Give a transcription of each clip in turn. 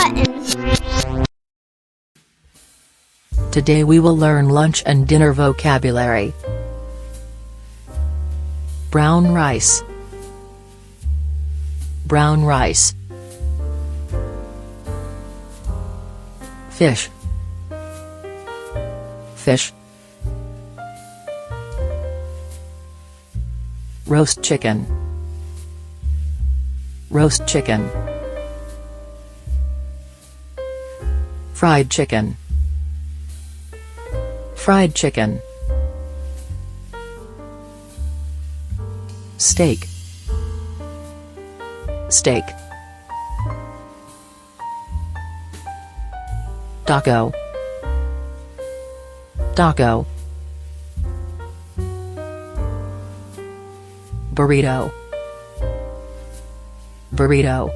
button. Today we will learn lunch and dinner vocabulary. Brown rice. Brown rice. Fish. Fish. Roast chicken. Roast chicken. Fried chicken. Fried chicken. Steak. Steak. Taco. Taco. Burrito. Burrito.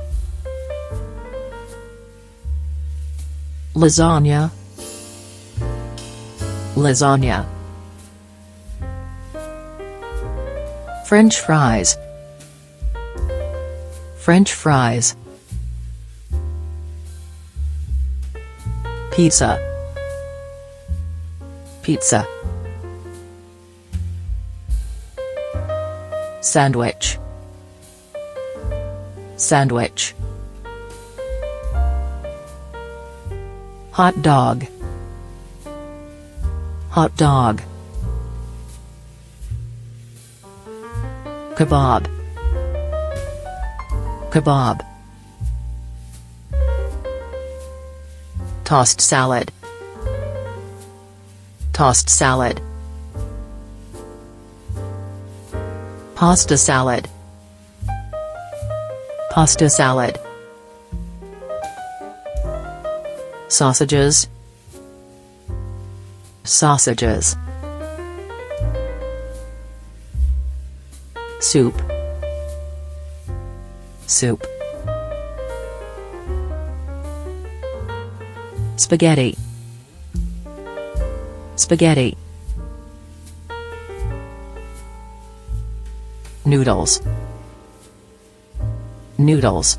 Lasagna. Lasagna. French fries. French fries. Pizza. Pizza. Sandwich. Sandwich. Hot dog. Hot dog. Kebab. Kebab. Tossed salad. Tossed salad. Pasta salad. Pasta salad. Sausages. Sausages. Soup. Soup. Spaghetti. Spaghetti. Noodles. Noodles.